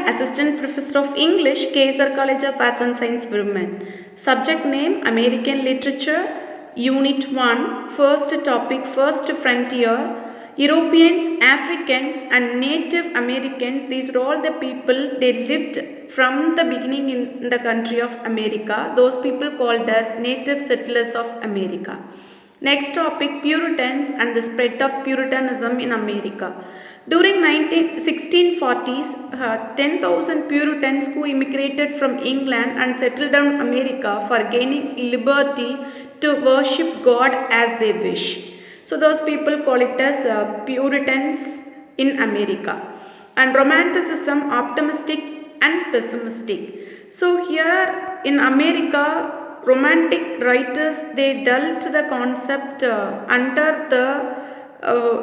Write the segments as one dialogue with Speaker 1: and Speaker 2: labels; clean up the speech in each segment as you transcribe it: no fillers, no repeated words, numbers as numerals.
Speaker 1: Assistant Professor of English, KSR College of Arts and Science, Women. Subject name American Literature, Unit 1, first topic, First Frontier. Europeans, Africans and Native Americans, these are all the people, they lived from the beginning in the country of America. Those people called as native settlers of America. Next topic, Puritans and the spread of Puritanism in America. During 1640s, 10,000 Puritans who immigrated from England and settled down America for gaining liberty to worship God as they wish. So those people call it as Puritans in America. And Romanticism, optimistic and pessimistic. So here in America, Romantic writers, they dealt the concept under the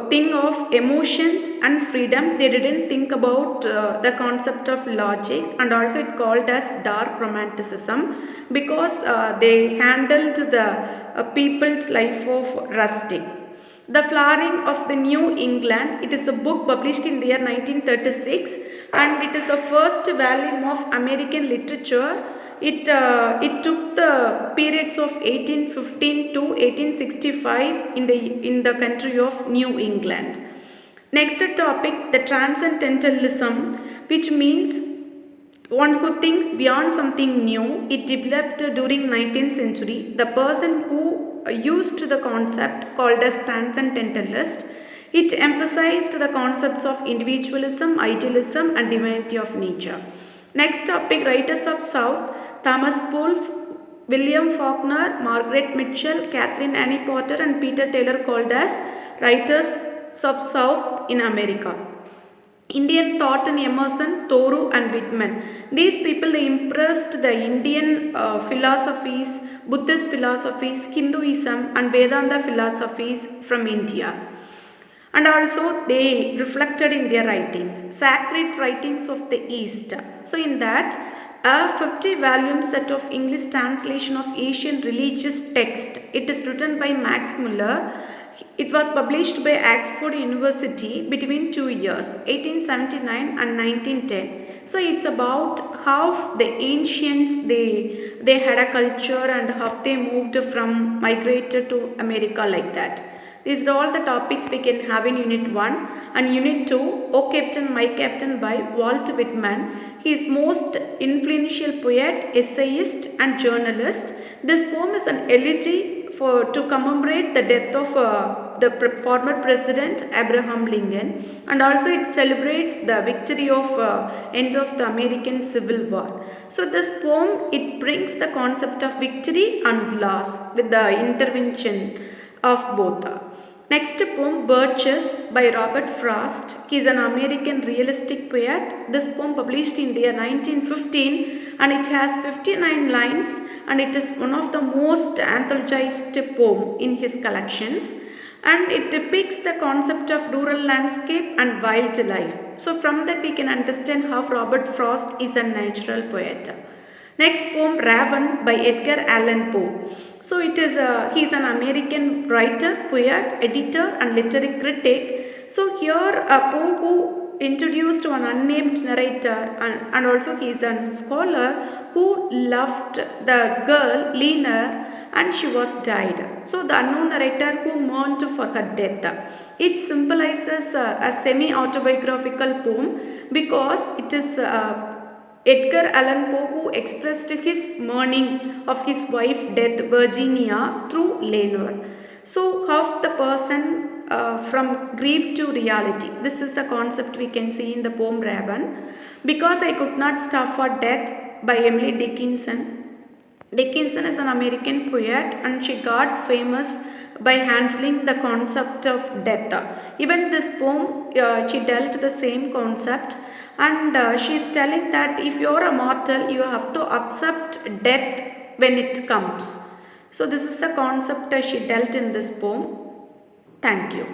Speaker 1: thing of emotions and freedom. They didn't think about the concept of logic, and also it called as dark romanticism because they handled the people's life of rustic. The Flowering of the New England, it is a book published in the year 1936 and it is the first volume of American literature. It took the periods of 1815 to 1865 in the country of New England. Next topic, the Transcendentalism, which means one who thinks beyond something new. It developed during 19th century. The person who used the concept called as transcendentalist. It emphasized the concepts of individualism, idealism and divinity of nature. Next topic, Writers of South, Thomas Wolfe, William Faulkner, Margaret Mitchell, Catherine Annie Porter and Peter Taylor called as Writers of South in America. Indian thought in Emerson, Thoreau and Whitman. These people, they impressed the Indian philosophies, Buddhist philosophies, Hinduism and Vedanta philosophies from India. And also they reflected in their writings, sacred writings of the East. So in that, a 50-volume set of English translation of Asian religious text. It is written by Max Muller. It was published by Oxford University between 2 years, 1879 and 1910. So it's about how the ancients, they had a culture and how they moved from migrated to America like that. These are all the topics we can have in Unit 1 and Unit 2, O Captain, My Captain by Walt Whitman. He is most influential poet, essayist and journalist. This poem is an elegy to commemorate the death of the former President Abraham Lincoln, and also it celebrates the victory of end of the American Civil War. So this poem, it brings the concept of victory and loss with the intervention of both. Next poem, Birches by Robert Frost. He is an American realistic poet. This poem published in the year 1915 and it has 59 lines and it is one of the most anthologized poem in his collections, and it depicts the concept of rural landscape and wildlife. So from that we can understand how Robert Frost is a natural poet. Next poem, Raven by Edgar Allan Poe. So it is he is an American writer, poet, editor and literary critic. So here Poe who introduced one unnamed narrator and also he is a scholar who loved the girl Lena and she was died. So the unknown narrator who mourned for her death. It symbolizes a semi-autobiographical poem because it is Edgar Allan Poe who expressed his mourning of his wife death Virginia through Lenore. So how the person from grief to reality. This is the concept we can see in the poem Raven. Because I Could Not Stop for Death by Emily Dickinson. Dickinson is an American poet and she got famous by handling the concept of death. Even this poem, she dealt the same concept, and she is telling that if you are a mortal, you have to accept death when it comes. So this is the concept she dealt in this poem. Thank you.